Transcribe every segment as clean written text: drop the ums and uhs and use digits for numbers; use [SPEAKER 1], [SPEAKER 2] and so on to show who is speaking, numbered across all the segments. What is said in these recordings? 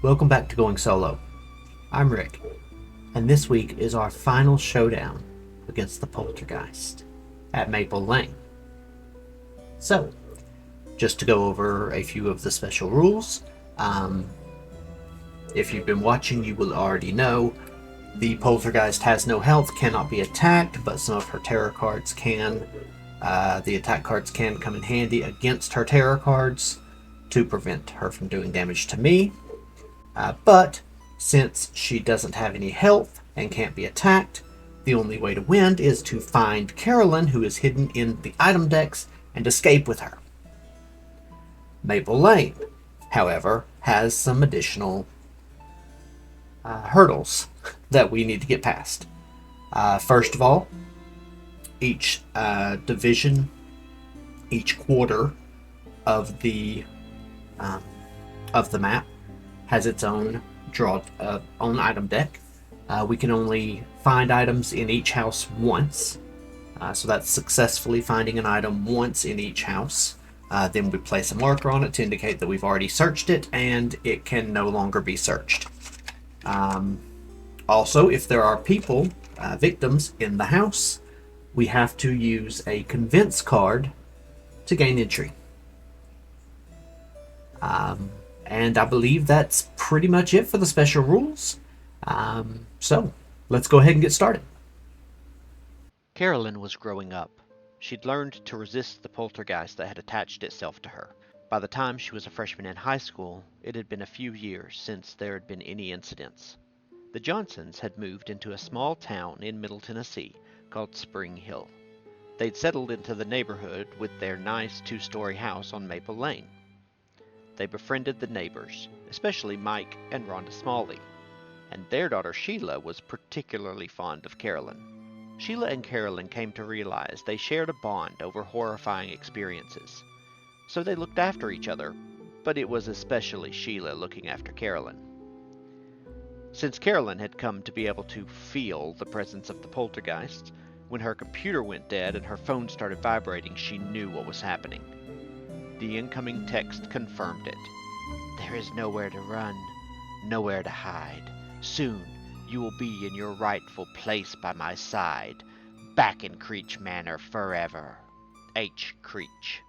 [SPEAKER 1] Welcome back to Going Solo. I'm Rick, and this week is our final showdown against the Poltergeist at Maple Lane. So, just to go over a few of the special rules, if you've been watching, you will already know the Poltergeist has no health, cannot be attacked, but some of her terror cards can. The attack cards can come in handy against her terror cards to prevent her from doing damage to me. But since she doesn't have any health and can't be attacked, the only way to win is to find Carolyn, who is hidden in the item decks, and escape with her. Maple Lane, however, has some additional hurdles that we need to get past. First of all, each division, each quarter of the map has its own own item deck. We can only find items in each house once, so that's successfully finding an item once in each house. Then we place a marker on it to indicate that we've already searched it and it can no longer be searched. Also, if there are people, victims in the house, we have to use a convince card to gain entry. And I believe that's pretty much it for the special rules. So, let's go ahead and get started.
[SPEAKER 2] Carolyn was growing up. She'd learned to resist the poltergeist that had attached itself to her. By the time she was a freshman in high school, it had been a few years since there had been any incidents. The Johnsons had moved into a small town in Middle Tennessee called Spring Hill. They'd settled into the neighborhood with their nice two-story house on Maple Lane. They befriended the neighbors, especially Mike and Rhonda Smalley, and their daughter Sheila was particularly fond of Carolyn. Sheila and Carolyn came to realize they shared a bond over horrifying experiences. So they looked after each other, but it was especially Sheila looking after Carolyn. Since Carolyn had come to be able to feel the presence of the poltergeist, when her computer went dead and her phone started vibrating, she knew what was happening. The incoming text confirmed it. "There is nowhere to run, nowhere to hide. Soon you will be in your rightful place by my side, back in Creech Manor forever. H. Creech."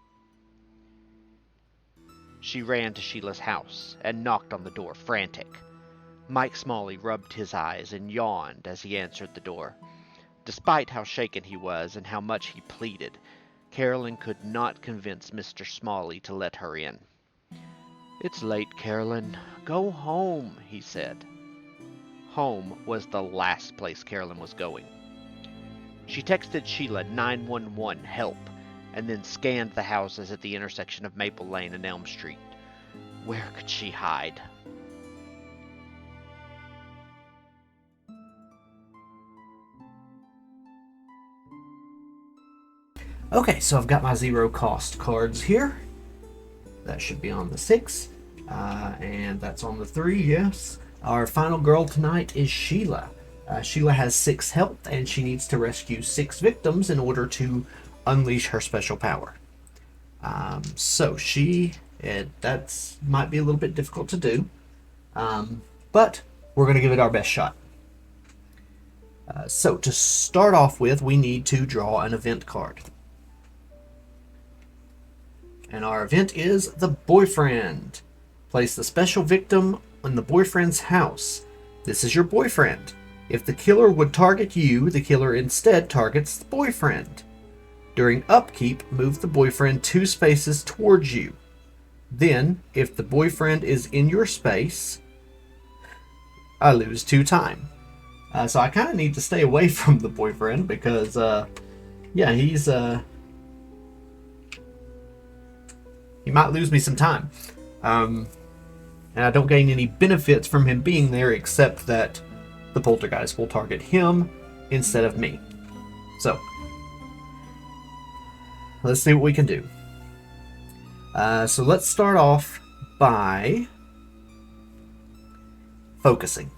[SPEAKER 2] She ran to Sheila's house and knocked on the door, frantic. Mike Smalley rubbed his eyes and yawned as he answered the door. Despite how shaken he was and how much he pleaded, Carolyn could not convince Mr. Smalley to let her in. "It's late, Carolyn. Go home," he said. Home was the last place Carolyn was going. She texted Sheila 911 help and then scanned the houses at the intersection of Maple Lane and Elm Street. Where could she hide?
[SPEAKER 1] Okay, so I've got my zero cost cards here. That should be on the 6, and that's on the 3, yes. Our final girl tonight is Sheila. Sheila has 6 health, and she needs to rescue 6 victims in order to unleash her special power. So that might be a little bit difficult to do, but we're going to give it our best shot. So to start off with, we need to draw an event card. And our event is the boyfriend. Place the special victim in the boyfriend's house. This is your boyfriend. If the killer would target you, the killer instead targets the boyfriend. During upkeep, move the boyfriend 2 spaces towards you. Then, if the boyfriend is in your space, I lose 2 time. So I kind of need to stay away from the boyfriend because, he might lose me some time. And I don't gain any benefits from him being there except that the poltergeist will target him instead of me. So, let's see what we can do. So let's start off by focusing.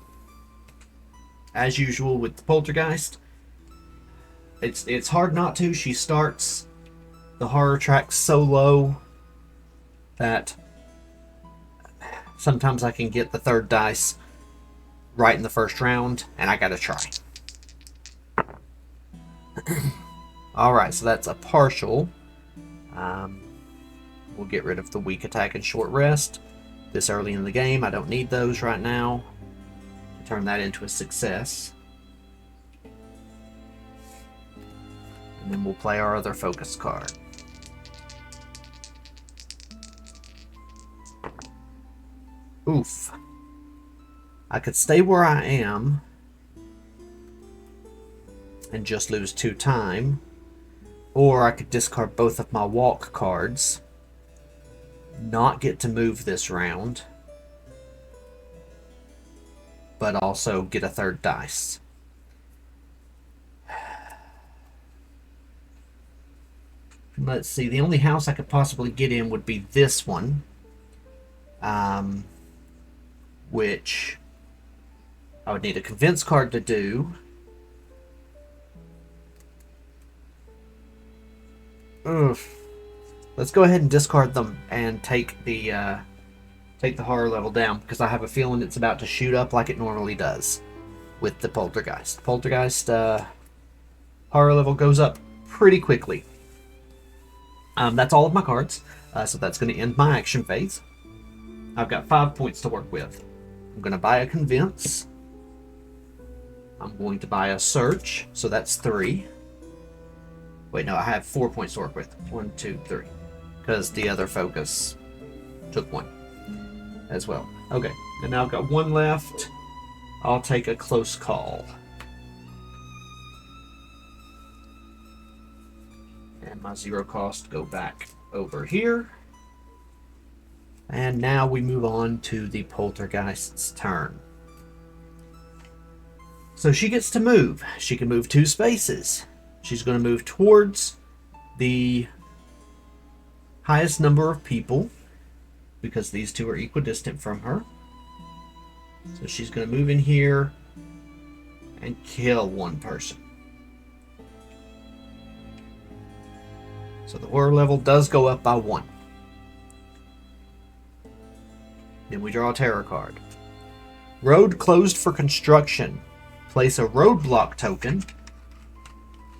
[SPEAKER 1] As usual with the poltergeist, it's hard not to. She starts the horror track so low that Sometimes I can get the third dice right in the first round, and I gotta try. Alright, so that's a partial. We'll get rid of the weak attack and short rest. This early in the game, I don't need those right now. Turn that into a success. And then we'll play our other focus card. Oof. I could stay where I am and just lose 2 time. Or I could discard both of my walk cards, not get to move this round, but also get a third dice. Let's see, the only house I could possibly get in would be this one, which I would need a convince card to do. Oof. Let's go ahead and discard them and take the horror level down, because I have a feeling it's about to shoot up like it normally does with the Poltergeist. Poltergeist horror level goes up pretty quickly. That's all of my cards, so that's going to end my action phase. I've got 5 points to work with. I'm going to buy a convince. I'm going to buy a search, so that's 3. Wait, no, I have 4 points to work with. 1, 2, 3. Because the other focus took 1 as well. Okay, and now I've got 1 left. I'll take a close call. And my 0 cost go back over here. And now we move on to the Poltergeist's turn. So she gets to move. She can move 2 spaces. She's going to move towards the highest number of people, because these 2 are equidistant from her. So she's going to move in here and kill 1 person. So the horror level does go up by 1. Then we draw a terror card. Road closed for construction. Place a roadblock token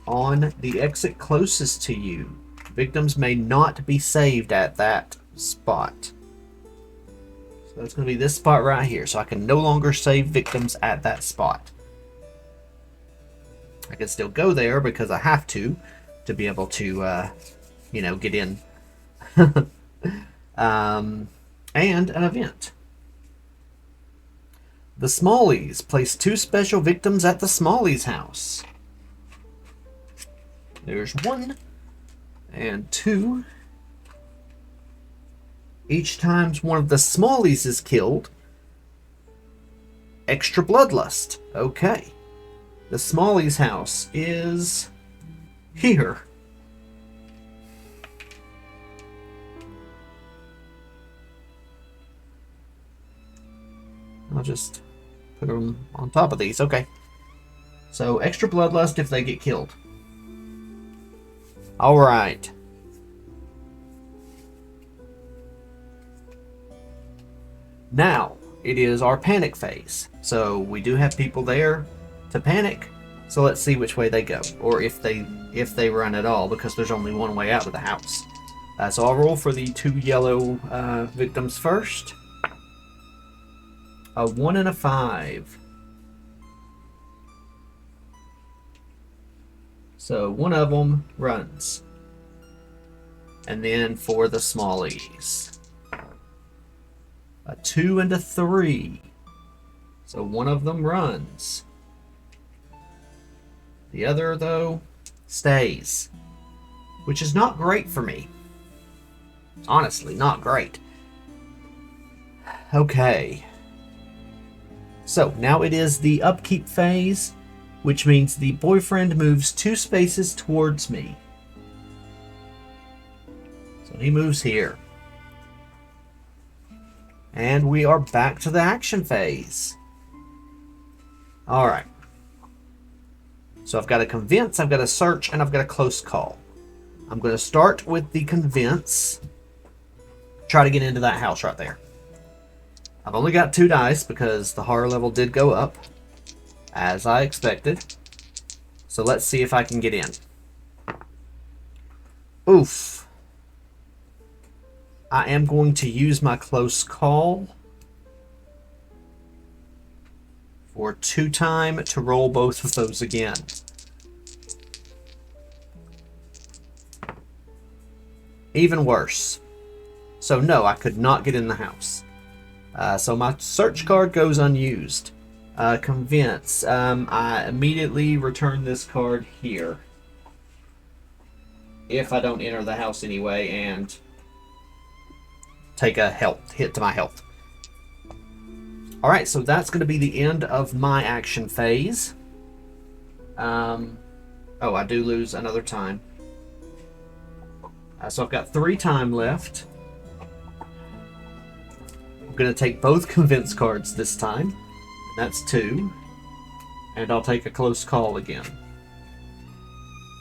[SPEAKER 1] on the exit closest to you. Victims may not be saved at that spot. So that's going to be this spot right here. So I can no longer save victims at that spot. I can still go there because I have to be able to, get in. And an event. The Smallies. Place 2 special victims at the Smallies house. There's 1 and 2. Each time one of the Smallies is killed, extra bloodlust. Okay. The Smallies house is here. I'll just put them on top of these. Okay. So extra bloodlust if they get killed. Alright. Now, it is our panic phase. So we do have people there to panic. So let's see which way they go. Or if they run at all, because there's only one way out of the house. So I'll roll for the 2 yellow victims first. A 1 and a 5. So one of them runs. And then for the Smallies, a 2 and a 3. So one of them runs. The other, though, stays. Which is not great for me. Honestly, not great. Okay. So, now it is the upkeep phase, which means the boyfriend moves 2 spaces towards me. So he moves here. And we are back to the action phase. Alright. So I've got a convince, I've got a search, and I've got a close call. I'm going to start with the convince. Try to get into that house right there. I've only got 2 dice because the horror level did go up, as I expected. So let's see if I can get in. Oof. I am going to use my close call for 2 time to roll both of those again. Even worse. So no, I could not get in the house. So my search card goes unused. Convince. I immediately return this card here. If I don't enter the house anyway, and take a health hit to my health. Alright, so that's going to be the end of my action phase. Oh, I do lose another time. So I've got 3 time left. I'm going to take both convince cards this time. That's 2. And I'll take a close call again.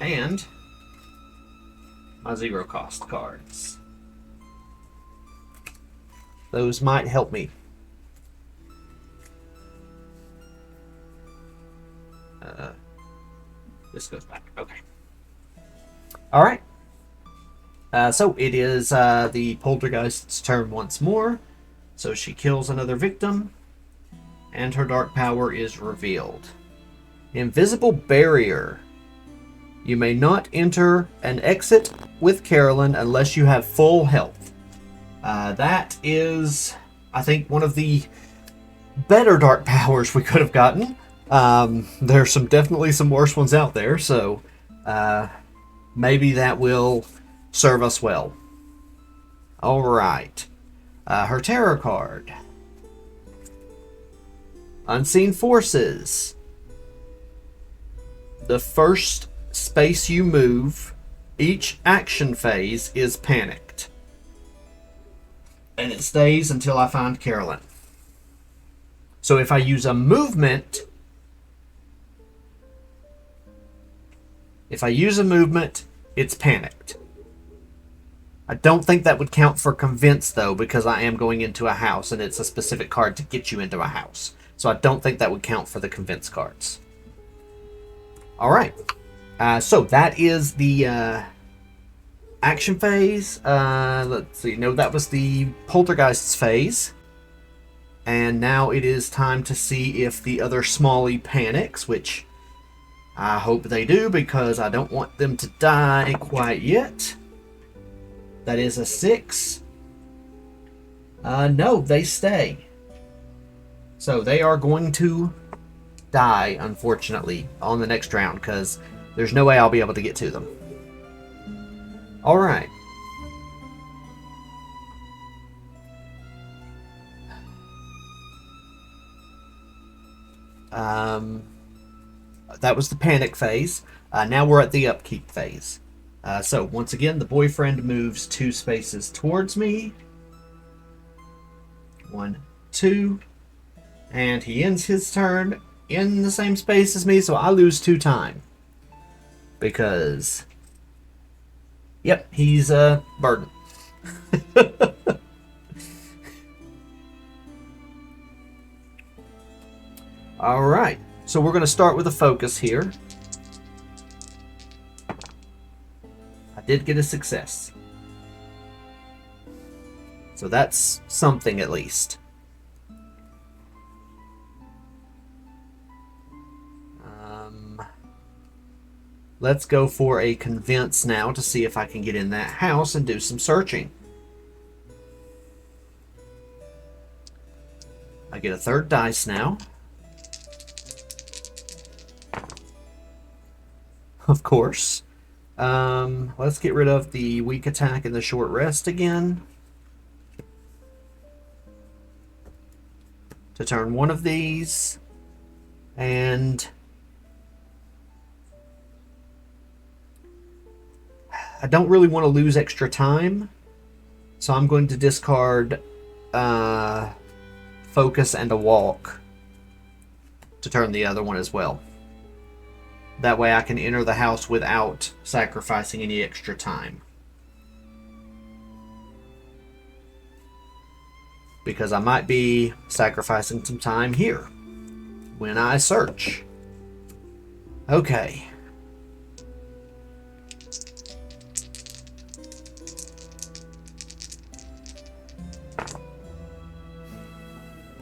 [SPEAKER 1] And my 0 cost cards. Those might help me. This goes back. Okay. Alright. So it is the Poltergeist's turn once more. So she kills another victim. And her dark power is revealed. Invisible barrier. You may not enter and exit with Carolyn unless you have full health. That is, I think, one of the better dark powers we could have gotten. There's definitely some worse ones out there, so maybe that will serve us well. Alright. Her terror card. Unseen forces. The first space you move, each action phase is panicked. And it stays until I find Carolyn. So if I use a movement, it's panicked. I don't think that would count for convince though, because I am going into a house and it's a specific card to get you into a house. So I don't think that would count for the convince cards. Alright. So that is the action phase. Let's see. No, that was the Poltergeist's phase. And now it is time to see if the other Smalley panics, which I hope they do because I don't want them to die quite yet. That is a 6. No, they stay. So they are going to die, unfortunately, on the next round because there's no way I'll be able to get to them. Alright. That was the panic phase. Now we're at the upkeep phase. So once again, the boyfriend moves 2 spaces towards me. 1, 2. And he ends his turn in the same space as me, so I lose 2 time. Because, yep, he's a burden. Alright, so we're going to start with a focus here. I did get a success. So that's something at least. Let's go for a convince now to see if I can get in that house and do some searching. I get a 3rd dice now. Of course. Let's get rid of the weak attack and the short rest again. To turn one of these. And I don't really want to lose extra time, so I'm going to discard focus and a walk to turn the other one as well. That way I can enter the house without sacrificing any extra time. because I might be sacrificing some time here when I search. Okay.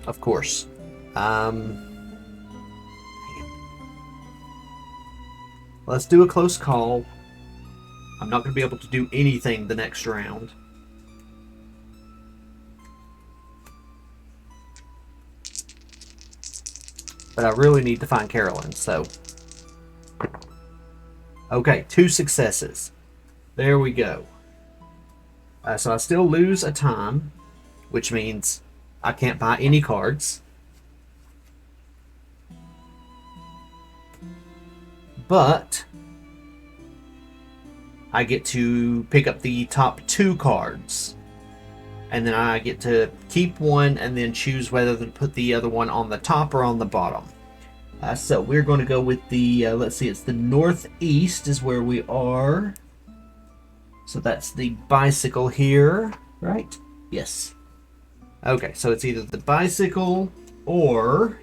[SPEAKER 1] Of course. Let's do a close call. I'm not going to be able to do anything the next round. But I really need to find Carolyn, so... Okay, 2 successes. There we go. So I still lose a time, which means I can't buy any cards. But I get to pick up the top 2 cards. And then I get to keep one and then choose whether to put the other one on the top or on the bottom. So we're going to go with the, let's see, it's the northeast is where we are. So that's the bicycle here, right? Yes. Okay, so it's either the bicycle or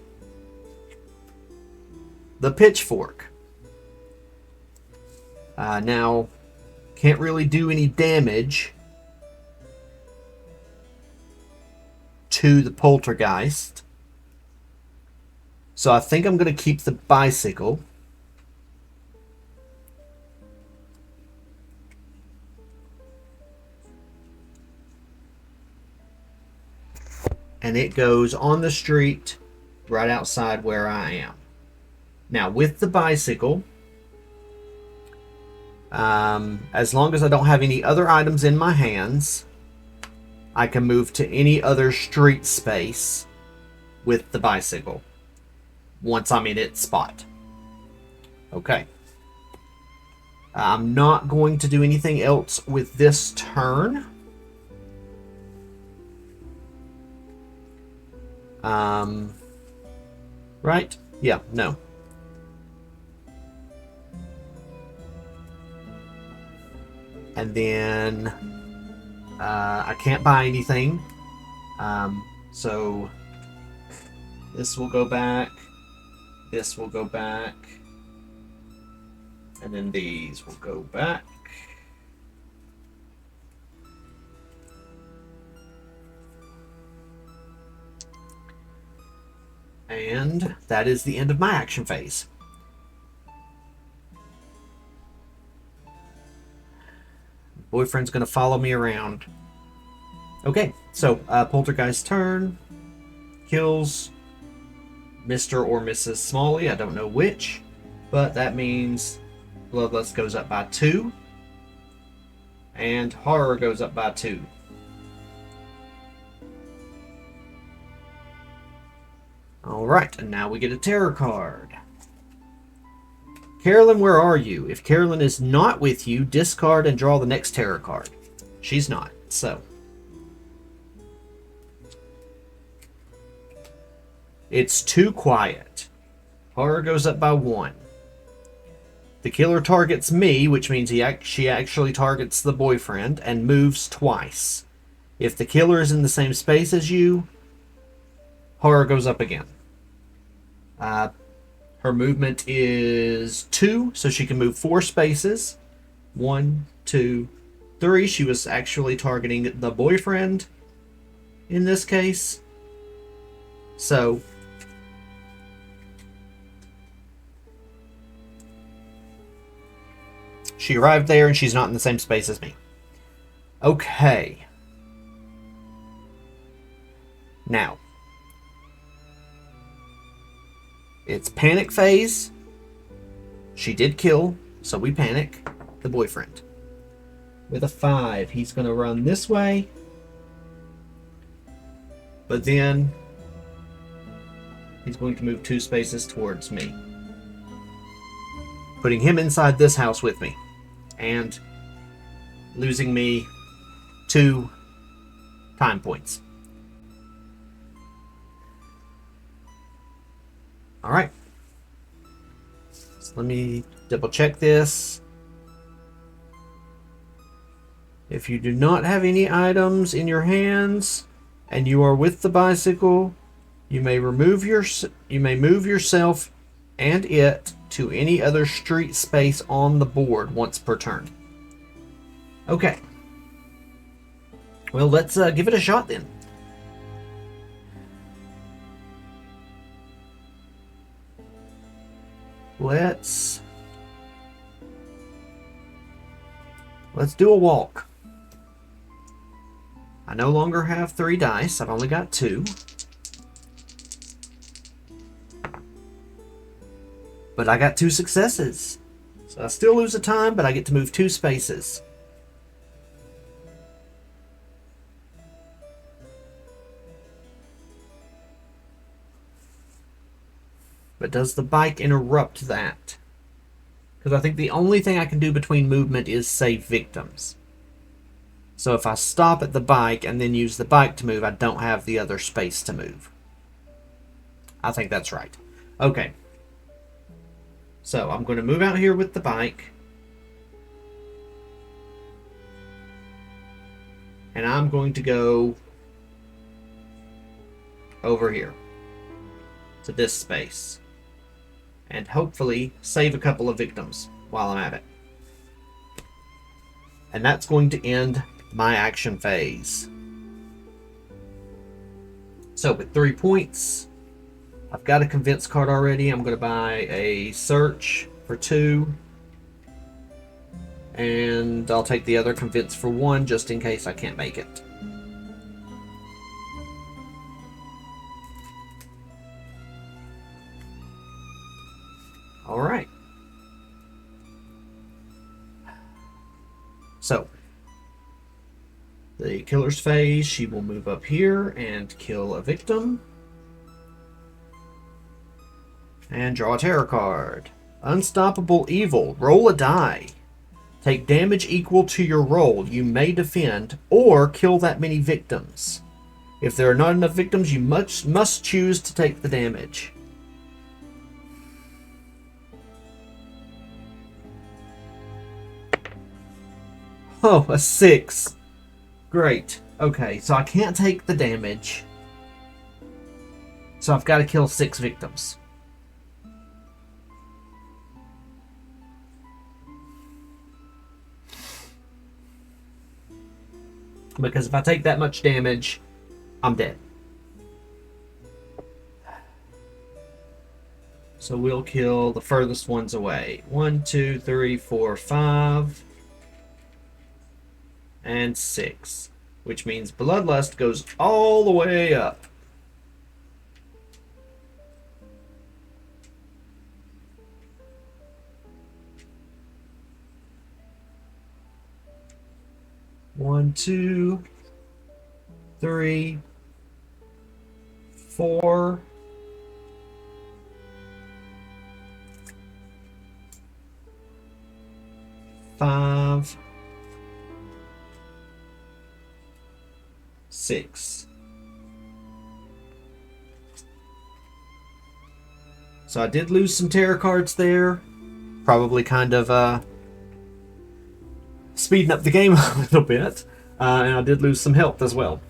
[SPEAKER 1] the pitchfork. Now, can't really do any damage to the poltergeist. So I think I'm going to keep the bicycle. And it goes on the street right outside where I am. Now with the bicycle, as long as I don't have any other items in my hands, I can move to any other street space with the bicycle once I'm in its spot. Okay. I'm not going to do anything else with this turn. Right? Yeah, no. And then I can't buy anything. So this will go back. This will go back. And then these will go back. And that is the end of my action phase. Boyfriend's going to follow me around. Okay, so Poltergeist turn. Kills Mr. or Mrs. Smalley. I don't know which. But that means Bloodlust goes up by 2. And Horror goes up by 2. Alright, and now we get a terror card. Carolyn, where are you? If Carolyn is not with you, discard and draw the next terror card. She's not, so. It's too quiet. Horror goes up by 1. The killer targets me, which means she actually targets the boyfriend, and moves twice. If the killer is in the same space as you, Horror goes up again. Her movement is 2, so she can move 4 spaces. 1, 2, 3. She was actually targeting the boyfriend in this case. So she arrived there and she's not in the same space as me. Okay. Now, it's panic phase. She did kill, so we panic the boyfriend. With a 5, he's going to run this way. But then he's going to move 2 spaces towards me, putting him inside this house with me and losing me 2 time points. Alright. So let me double check this. If you do not have any items in your hands, and you are with the bicycle, you may move yourself and it to any other street space on the board once per turn. Okay. Well, let's give it a shot then. Let's do a walk. I no longer have 3 dice. I've only got 2. But I got 2 successes. So I still lose a time, but I get to move 2 spaces. But does the bike interrupt that? Because I think the only thing I can do between movement is save victims. So if I stop at the bike and then use the bike to move, I don't have the other space to move. I think that's right. Okay. So I'm going to move out here with the bike. And I'm going to go over here to this space. And hopefully save a couple of victims while I'm at it. And that's going to end my action phase. So with 3 points, I've got a convince card already. I'm going to buy a search for 2. And I'll take the other convince for 1 just in case I can't make it. Alright. So, the killer's phase, she will move up here and kill a victim. And draw a terror card. Unstoppable Evil. Roll a die. Take damage equal to your roll. You may defend or kill that many victims. If there are not enough victims, you must choose to take the damage. Oh, a 6. Great. Okay, so I can't take the damage. So I've got to kill 6 victims. Because if I take that much damage, I'm dead. So we'll kill the furthest ones away. 1, 2, 3, 4, 5. And 6. Which means Bloodlust goes all the way up. One, 2, 3, 4. 5. 6. So I did lose some terror cards there. Probably kind of speeding up the game a little bit. And I did lose some health as well.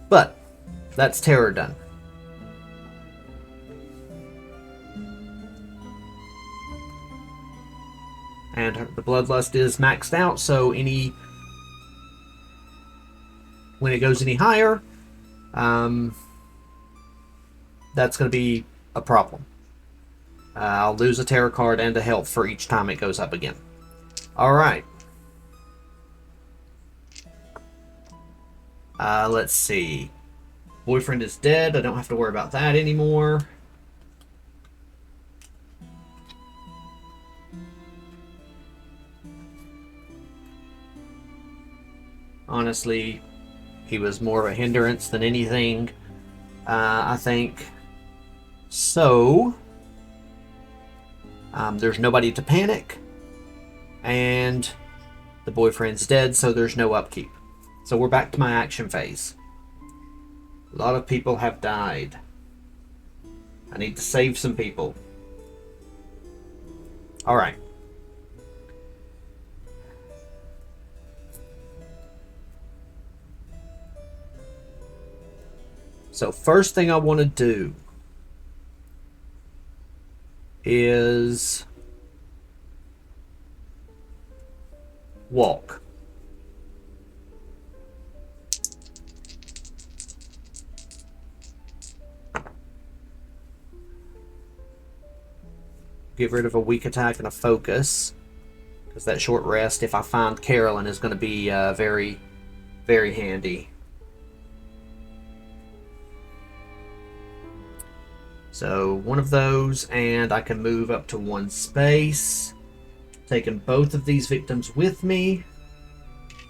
[SPEAKER 1] But that's terror done. And the Bloodlust is maxed out, so when it goes any higher, that's going to be a problem. I'll lose a terror card and a health for each time it goes up again. Alright. Let's see. Boyfriend is dead. I don't have to worry about that anymore. Honestly, he was more of a hindrance than anything, I think. So, there's nobody to panic, and the boyfriend's dead, so there's no upkeep. So we're back to my action phase. A lot of people have died. I need to save some people. Alright. So first thing I want to do is walk. Get rid of a weak attack and a focus, because that short rest, if I find Carolyn, is going to be very, very handy. So one of those, and I can move up to 1 space, taking both of these victims with me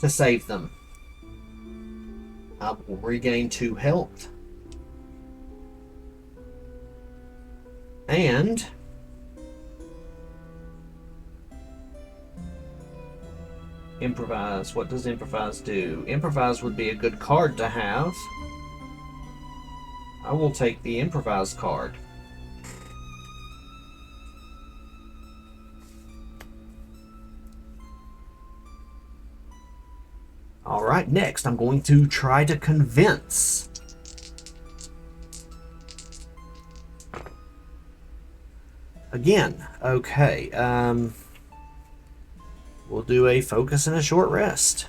[SPEAKER 1] to save them. I will regain 2 health. And improvise. What does improvise do? Improvise would be a good card to have. I will take the improvise card. Alright, next I'm going to try to convince. Again, okay, we'll do a focus and a short rest.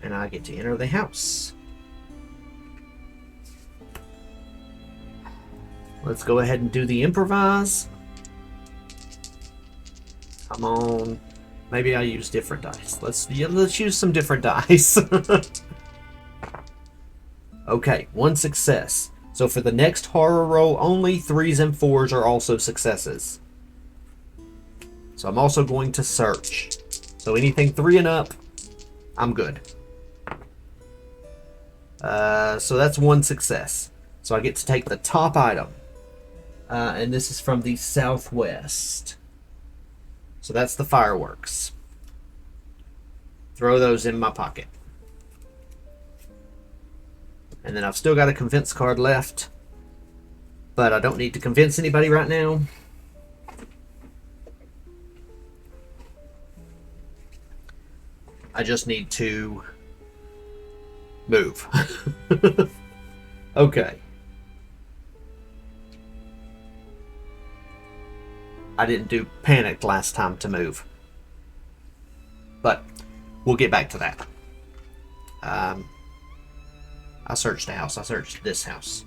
[SPEAKER 1] And I get to enter the house. Let's go ahead and do the improvise. Come on. Maybe I use different dice. Let's use some different dice. Okay, 1 success. So for the next horror roll, only 3s and 4s are also successes. So I'm also going to search. So anything 3 and up, I'm good. So that's 1 success. So I get to take the top item. And this is from the southwest. So that's the fireworks. Throw those in my pocket. And then I've still got a convince card left. But I don't need to convince anybody right now. I just need to move. Okay. I didn't do panicked last time to move. But we'll get back to that. I searched the house. I searched this house.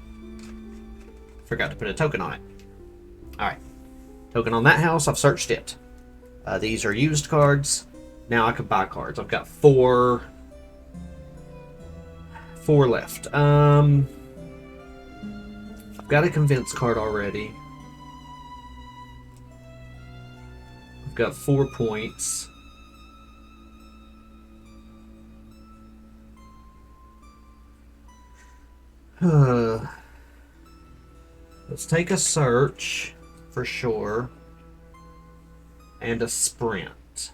[SPEAKER 1] Forgot to put a token on it. Alright. Token on that house. I've searched it. These are used cards. Now I can buy cards. I've got 4 left. I've got a convince card already. I've got 4 points. Let's take a search for sure. And a sprint.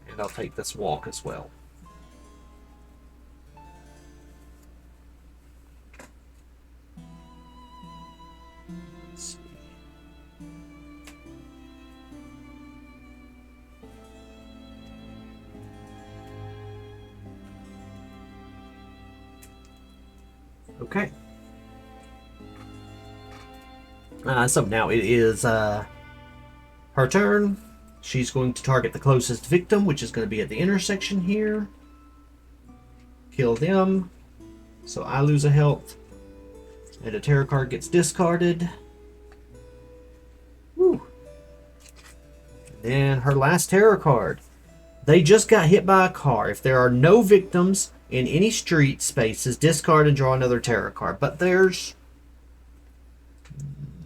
[SPEAKER 1] And I'll take this walk as well. Let's see. Okay. So now it is her turn. She's going to target the closest victim, which is going to be at the intersection here. Kill them. So I lose a health. And a tarot card gets discarded. Woo. And then her last tarot card. They just got hit by a car. If there are no victims in any street spaces, discard and draw another tarot card. But there's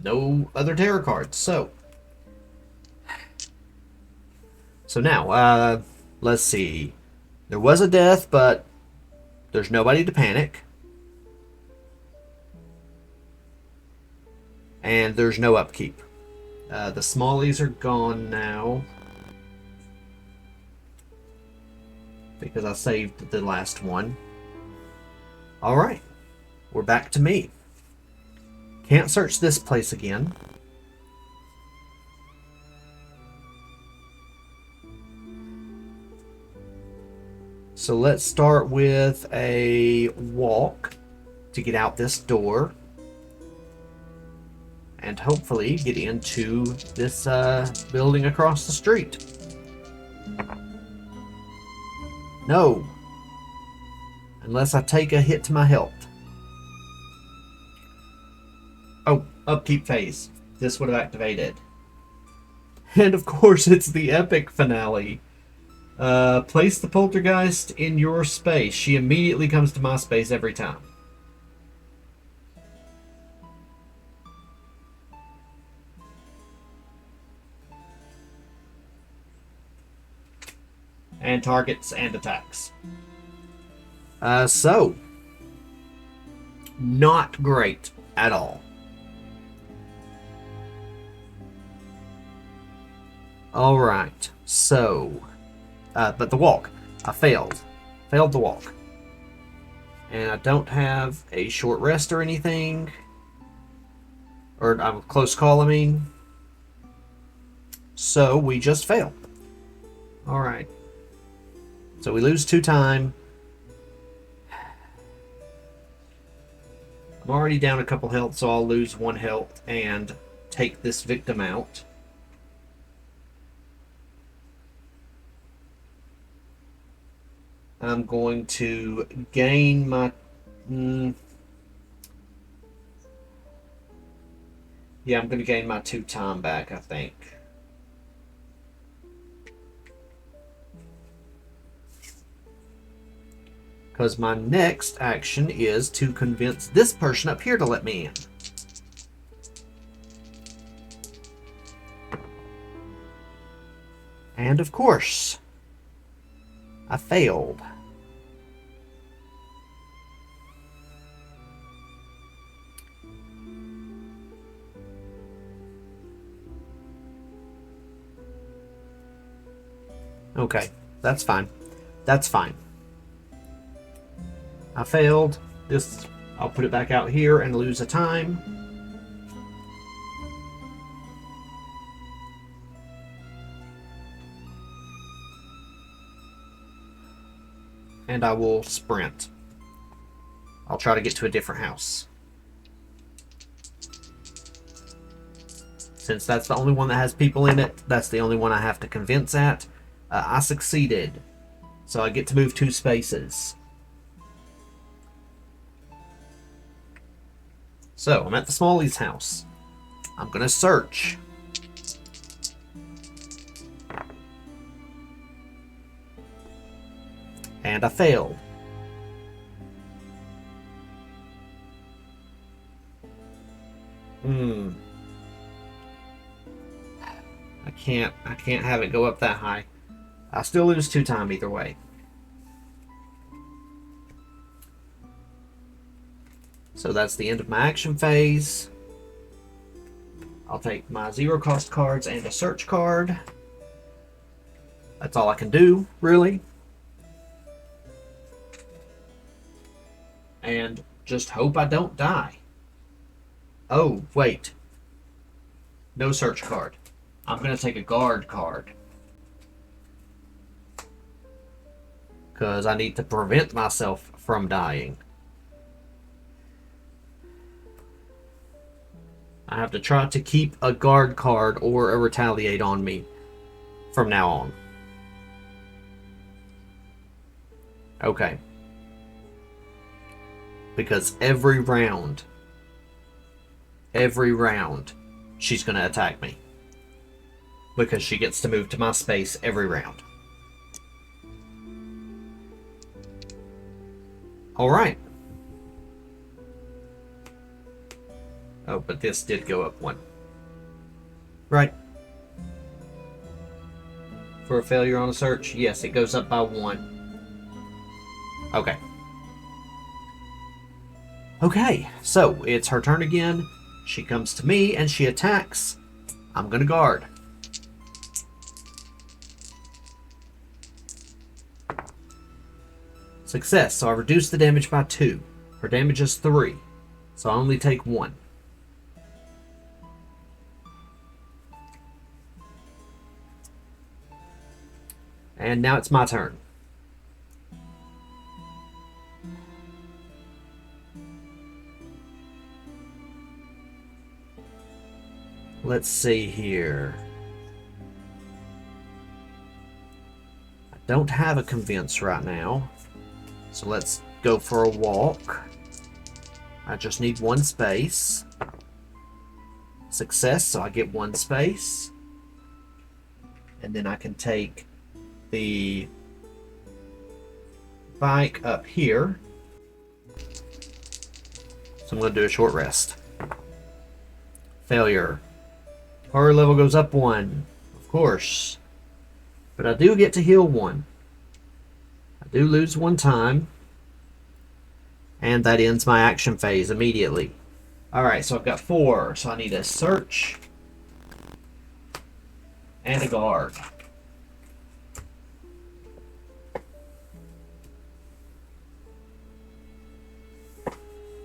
[SPEAKER 1] no other tarot cards. So now, let's see. There was a death, but there's nobody to panic. And there's no upkeep. The smallies are gone now. Because I saved the last one. Alright. We're back to me. Can't search this place again. So let's start with a walk to get out this door. And hopefully get into this building across the street. No. Unless I take a hit to my health. Oh, upkeep phase. This would have activated. And of course, it's the epic finale. Place the poltergeist in your space. She immediately comes to my space every time. And targets and attacks. So, not great at all. Alright, so, but the walk, I failed the walk. And I don't have a short rest or anything, or a close call, I mean. So, we just fail. Alright. So we lose 2 time. I'm already down a couple health, so I'll lose 1 health and take this victim out. I'm going to gain my... yeah, I'm going to gain my 2 time back, I think. Because my next action is to convince this person up here to let me in. And of course, I failed. Okay, that's fine. That's fine. I failed. This, I'll put it back out here and lose a time. And I will sprint. I'll try to get to a different house. Since that's the only one that has people in it, that's the only one I have to convince at. I succeeded. So I get to move 2 spaces. So, I'm at the Smallies' house. I'm gonna search. And I failed. I can't have it go up that high. I still lose 2 time either way. So that's the end of my action phase. I'll take my 0 cost cards and a search card. That's all I can do, really. And just hope I don't die. Oh, wait. No search card. I'm going to take a guard card. Because I need to prevent myself from dying. I have to try to keep a guard card or a retaliate on me from now on. Okay. Because every round, she's going to attack me. Because she gets to move to my space every round. Alright. Oh, but this did go up 1. Right. For a failure on a search? Yes, it goes up by 1. Okay. Okay, so it's her turn again. She comes to me and she attacks. I'm gonna guard. Success, so I reduce the damage by 2. Her damage is 3, so I only take 1. And now it's my turn. Let's see here. I don't have a convince right now. So let's go for a walk. I just need one space. Success, so I get one space. And then I can take the bike up here. So I'm going to do a short rest. Failure. Horror level goes up 1, of course. But I do get to heal 1. I do lose 1 time. And that ends my action phase immediately. Alright, so I've got 4. So I need a search and a guard.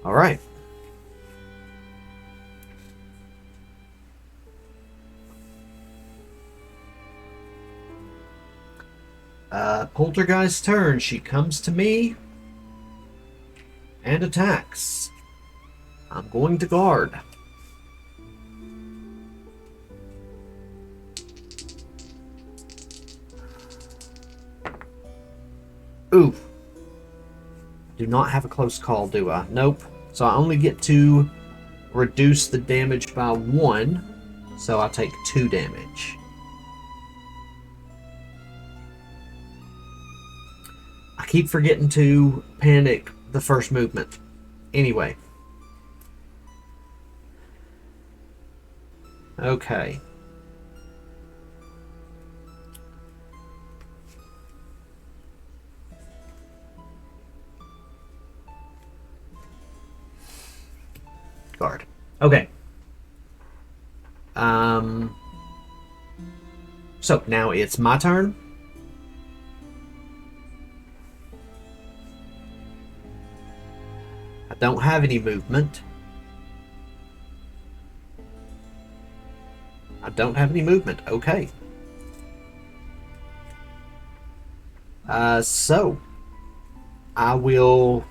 [SPEAKER 1] Alright. Poltergeist's turn. She comes to me and attacks. I'm going to guard. Ooh. Do not have a close call, do I? Nope. So I only get to reduce the damage by 1. So I take 2 damage. I keep forgetting to panic the first movement. Anyway. Okay. Guard. Okay. So now it's my turn. I don't have any movement. I don't have any movement. Okay. So I will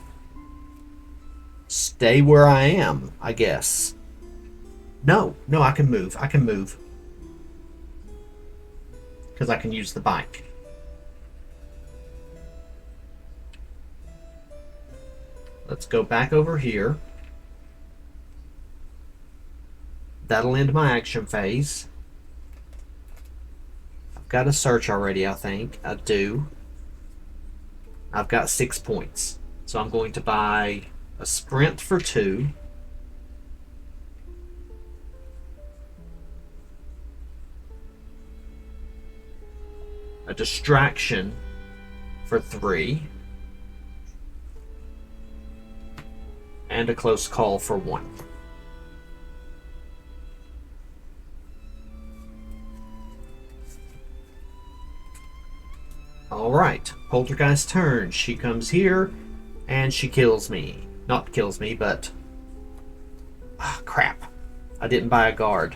[SPEAKER 1] stay where I am, I guess. No, I can move. I can move. Because I can use the bike. Let's go back over here. That'll end my action phase. I've got a search already, I think. I do. I've got 6 points. So I'm going to buy a sprint for 2. A distraction for 3. And a close call for 1. Alright, Poltergeist's turn. She comes here and she kills me. Not kills me, but... Ah, crap. I didn't buy a guard.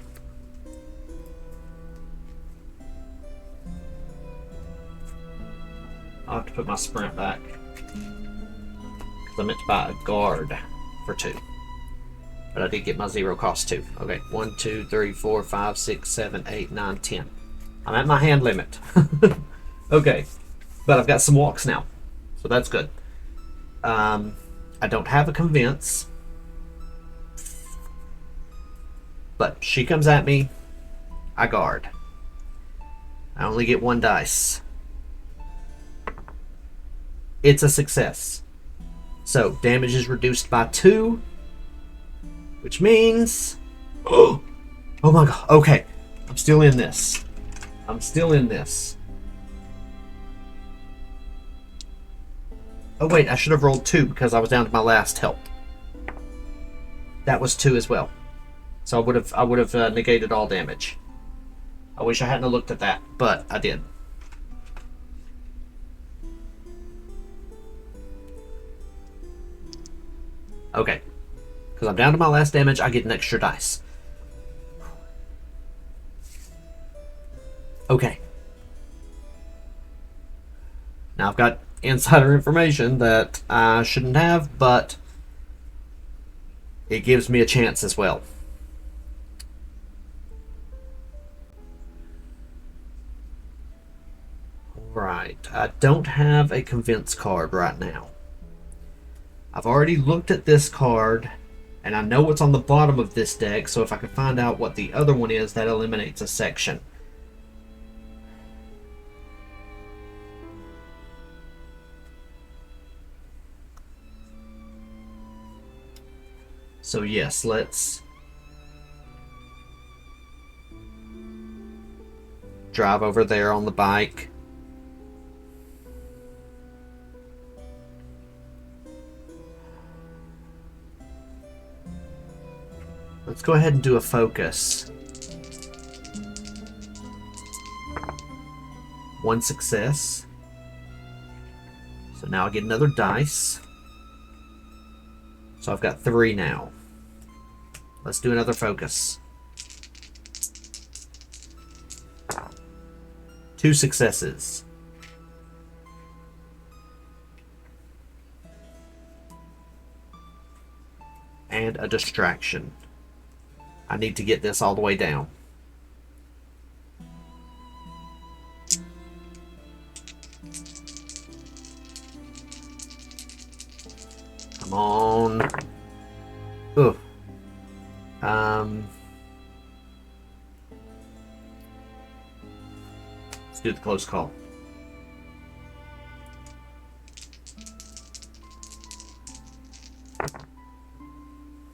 [SPEAKER 1] I'll have to put my sprint back. Because I meant to buy a guard for 2. But I did get my 0 cost 2. Okay, 1, 2, 3, 4, 5, 6, 7, 8, 9, 10. I'm at my hand limit. Okay, but I've got some walks now. So that's good. I don't have a convince. But she comes at me. I guard. I only get 1 dice. It's a success. So, damage is reduced by 2. Which means... Oh my god. Okay. I'm still in this. I'm still in this. Oh wait, I should have rolled 2 because I was down to my last help. That was 2 as well. So I would have negated all damage. I wish I hadn't looked at that, but I did. Okay. Because I'm down to my last damage, I get an extra dice. Okay. Now I've got insider information that I shouldn't have, but it gives me a chance as well. I don't have a convince card right now. I've already looked at this card, and I know what's on the bottom of this deck, so if I can find out what the other one is, that eliminates a section. So yes, let's drive over there on the bike. Let's go ahead and do a focus. 1 success. So now I get another dice. So I've got 3 now. Let's do another focus. 2 successes. And a distraction. I need to get this all the way down. Come on. Ugh. Let's do the close call.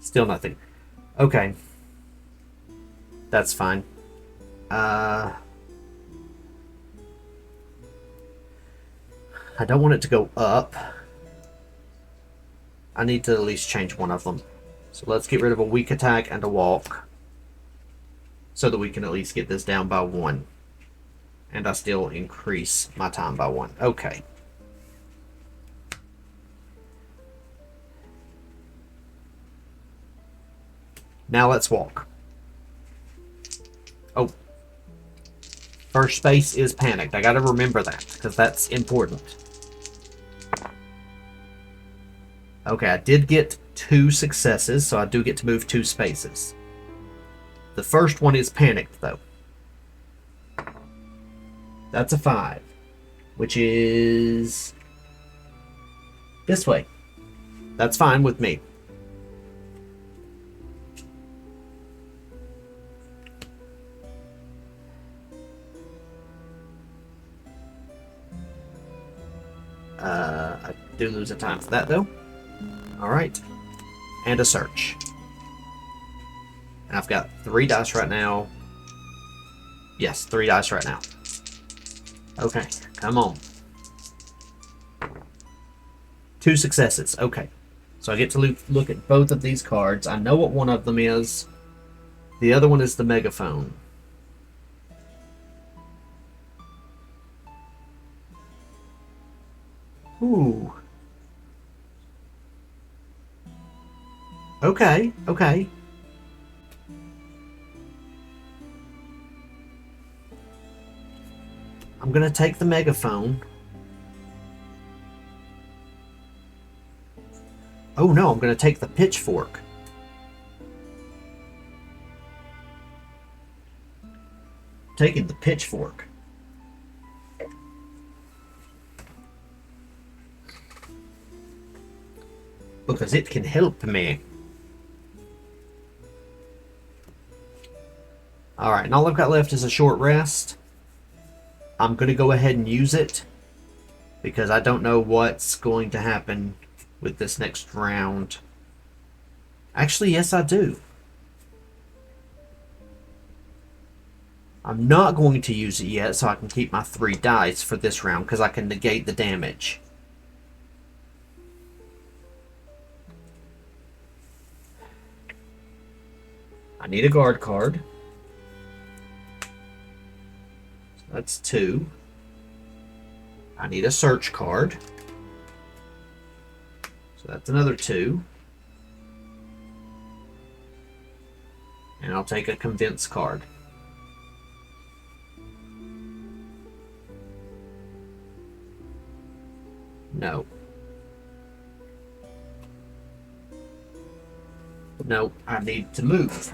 [SPEAKER 1] Still nothing. Okay. That's fine. I don't want it to go up. I need to at least change one of them. So let's get rid of a weak attack and a walk, so that we can at least get this down by 1. And I still increase my time by 1. Okay. Now let's walk. Oh. First space is panicked. I gotta remember that, because that's important. Okay, I did get 2 successes, so I do get to move 2 spaces. The first one is panicked, though. That's a 5, which is this way. That's fine with me. I do lose a time for that, though. Alright. And a search. And I've got 3 dice right now. Yes, 3 dice right now. Okay, come on. 2 successes. Okay. So I get to look at both of these cards. I know what one of them is. The other one is the megaphone. Ooh. Okay, okay. I'm gonna take the megaphone. Oh no, I'm gonna take the pitchfork. Taking the pitchfork. Because it can help me. Alright, and all I've got left is a short rest. I'm going to go ahead and use it, because I don't know what's going to happen with this next round. Actually, yes I do. I'm not going to use it yet, so I can keep my 3 dice for this round, because I can negate the damage. I need a guard card. That's 2. I need a search card. So that's another 2. And I'll take a convince card. No. No, I need to move.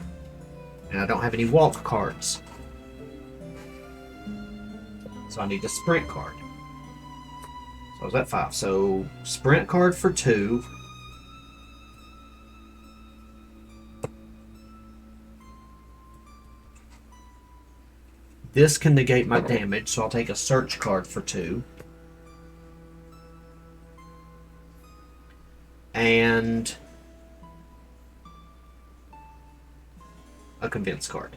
[SPEAKER 1] And I don't have any walk cards. So I need a sprint card. So I was at 5. So sprint card for 2. This can negate my damage, so I'll take a search card for 2. And a convince card.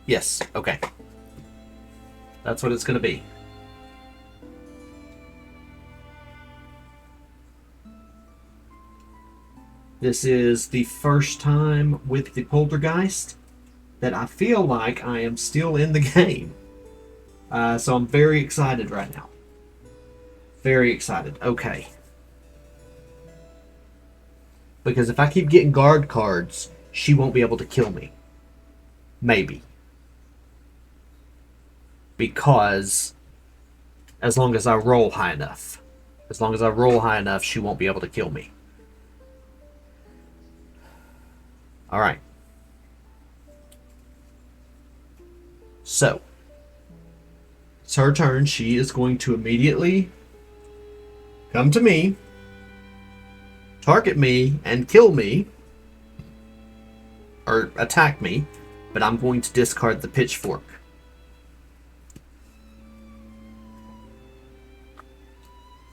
[SPEAKER 1] Yes, okay. That's what it's going to be. This is the first time with the Poltergeist that I feel like I am still in the game. So I'm very excited right now. Very excited. Okay. Because if I keep getting guard cards, she won't be able to kill me. Maybe. Because as long as I roll high enough. As long as I roll high enough, she won't be able to kill me. Alright. So. It's her turn. She is going to immediately come to me, target me, and kill me. Or attack me. But I'm going to discard the pitchfork.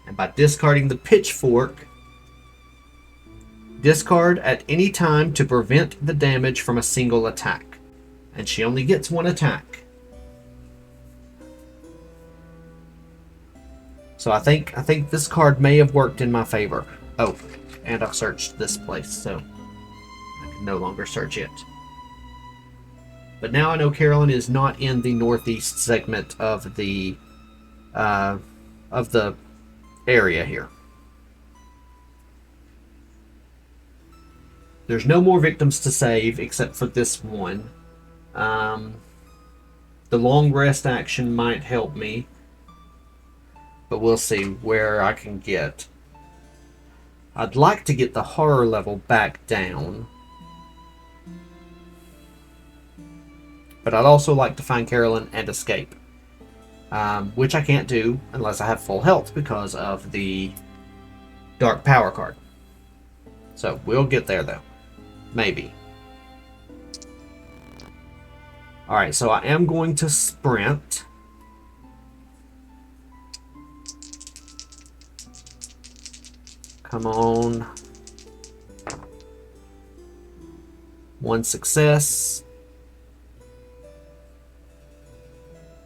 [SPEAKER 1] And by discarding the pitchfork, discard at any time to prevent the damage from a single attack. And she only gets 1 attack. So I think this card may have worked in my favor. Oh, and I've searched this place, so I can no longer search it. But now I know Carolyn is not in the northeast segment of the area here. There's no more victims to save except for this one. The long rest action might help me, but we'll see where I can get. I'd like to get the horror level back down, but I'd also like to find Carolyn and escape. Which I can't do unless I have full health because of the Dark Power card. So we'll get there though. Maybe. Alright, so I am going to sprint. Come on. 1 success.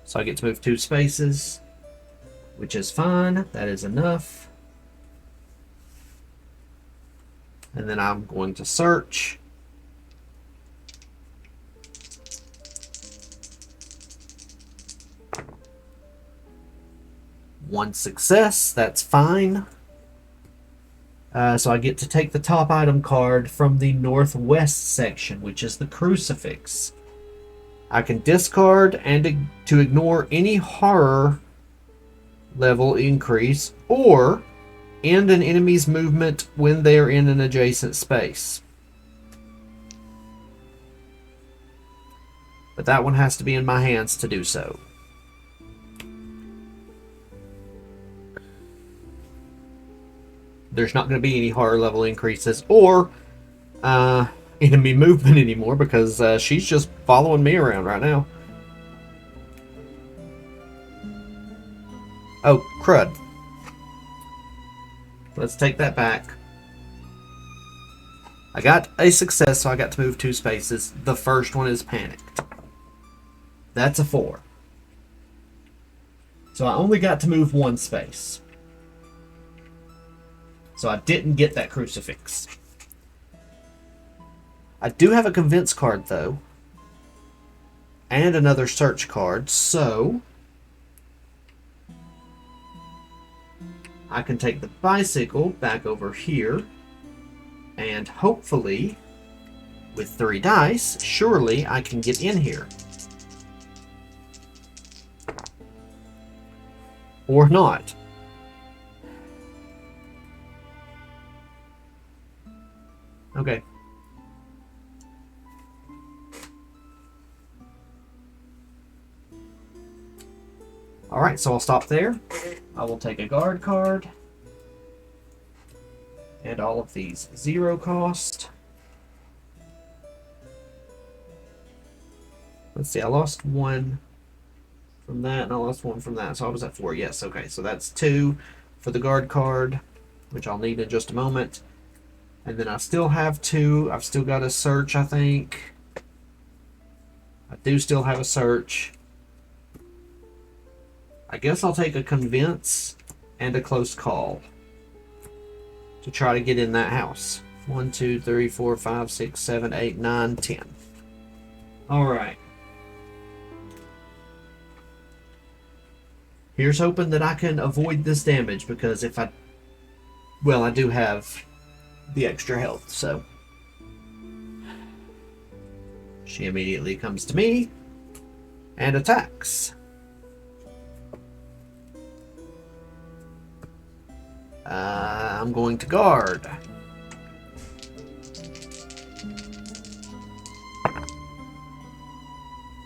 [SPEAKER 1] So I get to move 2 spaces, which is fine. That is enough. And then I'm going to search. One success, that's fine. So I get to take the top item card from the northwest section, which is the crucifix. I can discard and to ignore any horror level increase or end an enemy's movement when they are in an adjacent space. But that one has to be in my hands to do so. There's not going to be any horror level increases or enemy movement anymore because she's just following me around right now. Oh, crud. Let's take that back. I got a success, so I got to move 2 spaces. The first one is panicked. That's a 4. So I only got to move 1 space. So I didn't get that crucifix. I do have a convince card, though. And another search card, so I can take the bicycle back over here. And hopefully, with 3 dice, surely I can get in here. Or not. Okay. Alright, so I'll stop there. I will take a guard card. And all of these 0 cost. Let's see, I lost 1 from that, and I lost 1 from that, so I was at 4. Yes, okay, so that's 2 for the guard card, which I'll need in just a moment. And then I still have 2. I've still got a search, I think. I do still have a search. I guess I'll take a convince and a close call to try to get in that house. 1, 2, 3, 4, 5, 6, 7, 8, 9, 10. Alright. Here's hoping that I can avoid this damage, because if I... Well, I do have the extra health, so... She immediately comes to me and attacks. I'm going to guard.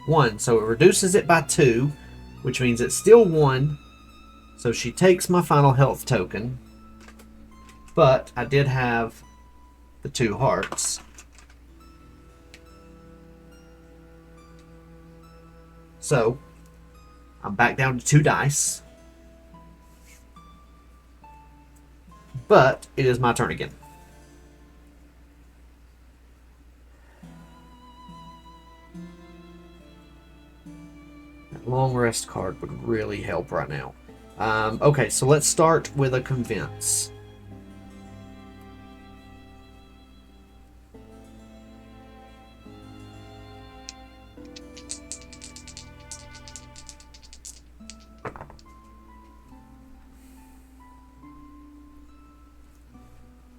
[SPEAKER 1] One, so it reduces it by 2, which means it's still 1. So she takes my final health token, but I did have the 2 hearts. So I'm back down to 2 dice. But it is my turn again. That long rest card would really help right now. Okay, so let's start with a convince.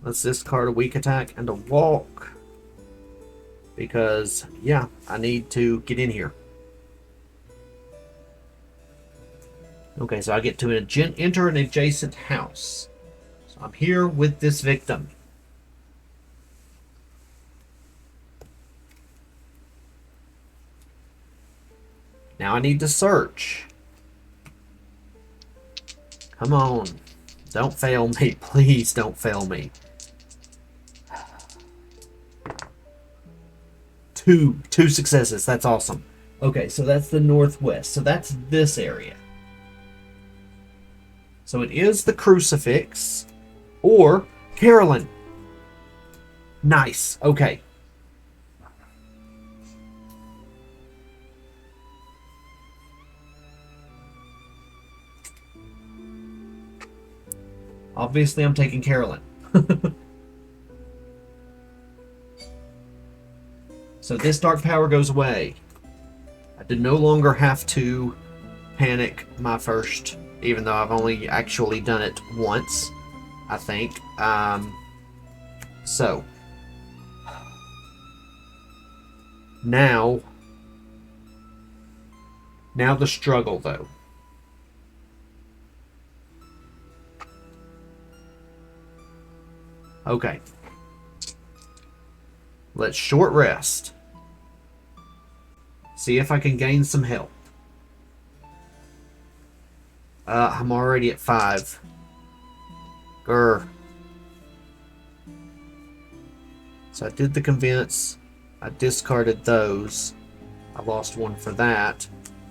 [SPEAKER 1] Let's discard a weak attack and a walk. Because, yeah, I need to get in here. Okay, so I get to enter an adjacent house. So I'm here with this victim. Now I need to search. Come on. Don't fail me. Please don't fail me. Two successes. That's awesome. Okay, so that's the northwest. So that's this area. So it is the crucifix or Carolyn. Nice. Okay. Obviously, I'm taking Carolyn. So this dark power goes away. I did no longer have to panic my first, even though I've only actually done it once, I think. So now the struggle, though. Okay. Let's short rest. See if I can gain some health. I'm already at 5. Grr. So I did the convince. I discarded those. I lost 1 for that.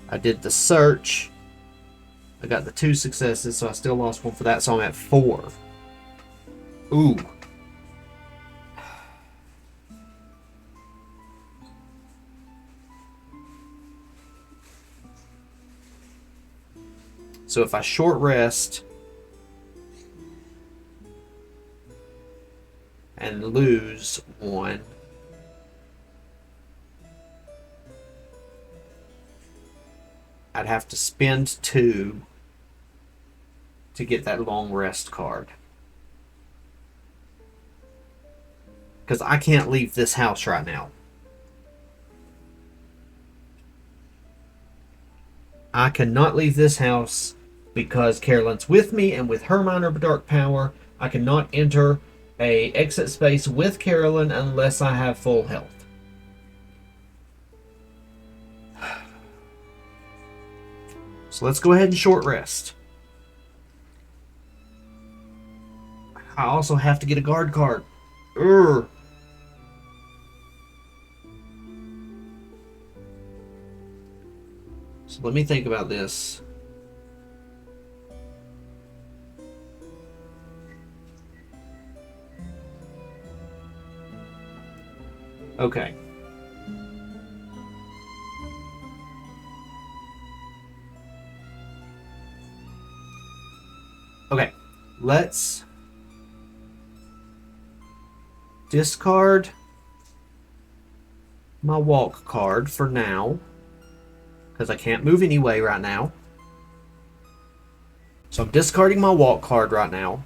[SPEAKER 1] I did the search. I got the 2 successes, so I still lost 1 for that, so I'm at 4. Ooh. So if I short rest and lose 1, I'd have to spend 2 to get that long rest card. Because I can't leave this house right now. I cannot leave this house because Carolyn's with me, and with her minor dark power, I cannot enter a exit space with Carolyn unless I have full health. So let's go ahead and short rest. I also have to get a guard card. Urgh. So let me think about this. Okay. Okay. Let's discard my walk card for now, because I can't move anyway right now. So I'm discarding my walk card right now,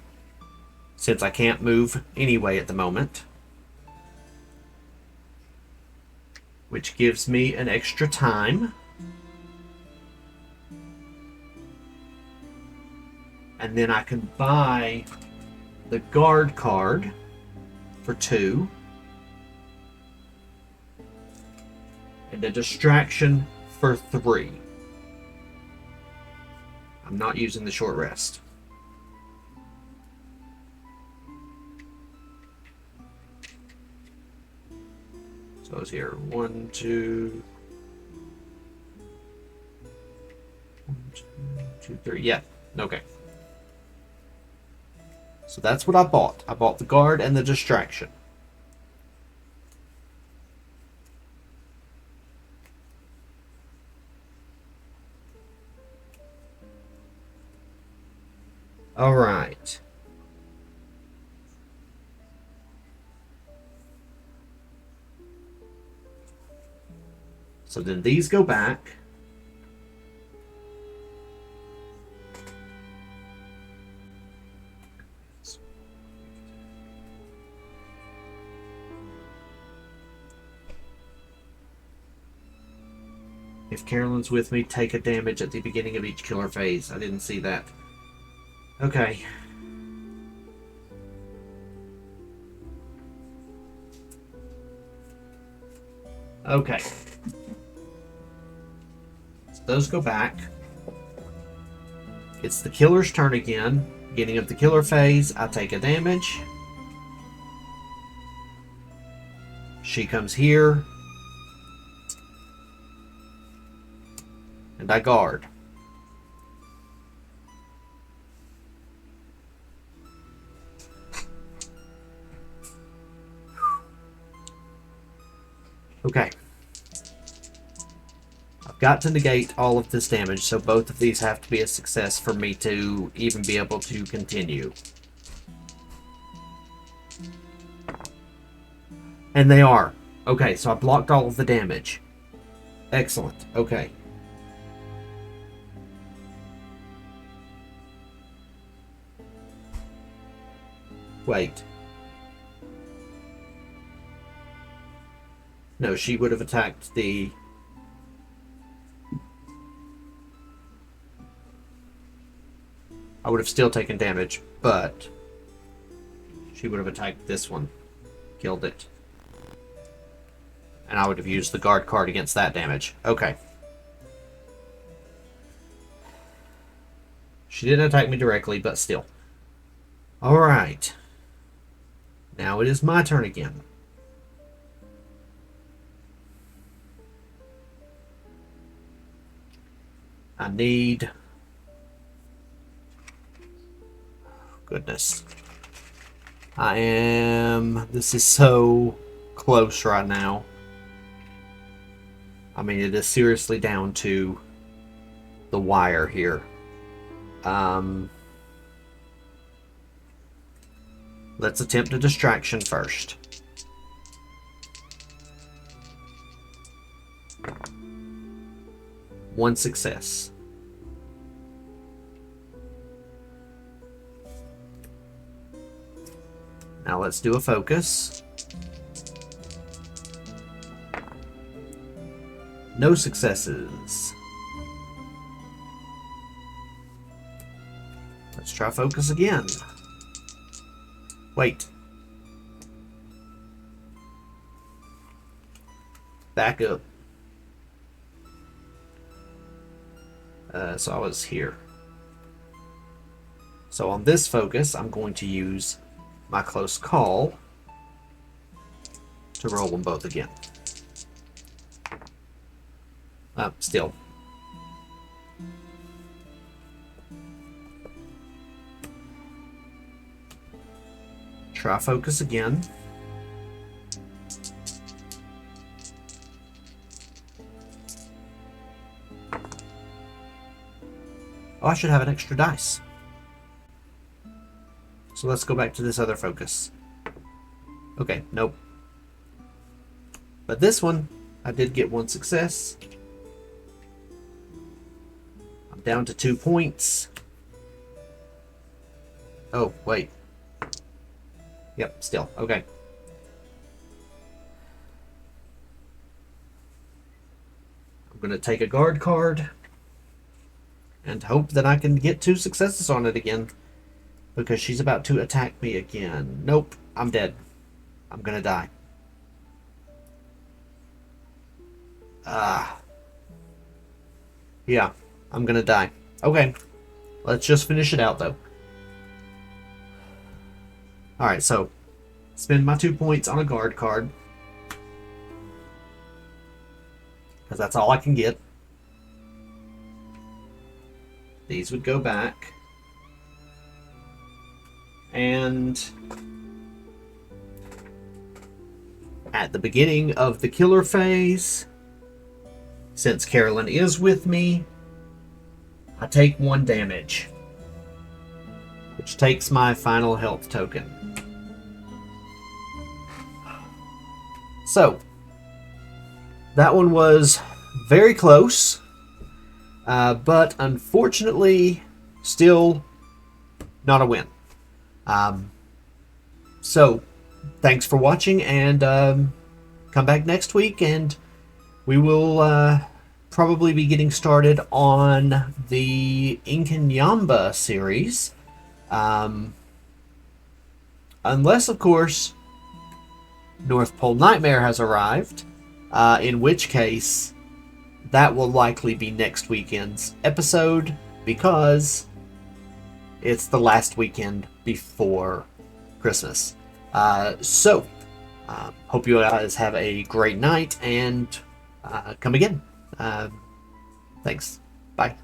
[SPEAKER 1] since I can't move anyway at the moment. Which gives me an extra time. And then I can buy the guard card for 2. And a distraction for 3. I'm not using the short rest. So it's here. 1, 2. 1, 2, 3. Yeah. Okay. So that's what I bought. I bought the guard and the distraction. All right. So then these go back. If Carolyn's with me, take a damage at the beginning of each killer phase. I didn't see that. Okay. Okay. So those go back. It's the killer's turn again. Beginning of the killer phase, I take a damage. She comes here. And I guard. Okay. I've got to negate all of this damage, so both of these have to be a success for me to even be able to continue. And they are. Okay, so I blocked all of the damage. Excellent. Okay. Wait. No, she would have attacked the... I would have still taken damage, but she would have attacked this one. Killed it. And I would have used the guard card against that damage. Okay. She didn't attack me directly, but still. Alright. Now it is my turn again. I need... Goodness. This is so close right now. I mean, it is seriously down to the wire here. Let's attempt a distraction first. One success. Now let's do a focus. No successes. Let's try focus again. Wait. back up. So I was here. So on this focus, I'm going to use my close call to roll them both again. Still. Try focus again. Oh, I should have an extra dice. So let's go back to this other focus. Okay, nope. But this one, I did get one success. I'm down to 2 points. Oh, wait. Yep, still. Okay. I'm going to take a guard card and hope that I can get 2 successes on it again, because she's about to attack me again. Nope, I'm dead. I'm going to die. Yeah, I'm going to die. Okay, let's just finish it out, though. Alright, so spend my 2 points on a guard card, because that's all I can get. These would go back. And at the beginning of the killer phase, since Carolyn is with me, I take 1 damage, which takes my final health token. So, that one was very close, but unfortunately, still not a win. So, thanks for watching, and come back next week, and we will probably be getting started on the Inkanyamba series. Unless, of course, North Pole Nightmare has arrived, in which case that will likely be next weekend's episode, because it's the last weekend before Christmas. So, hope you guys have a great night, and come again. Thanks. Bye.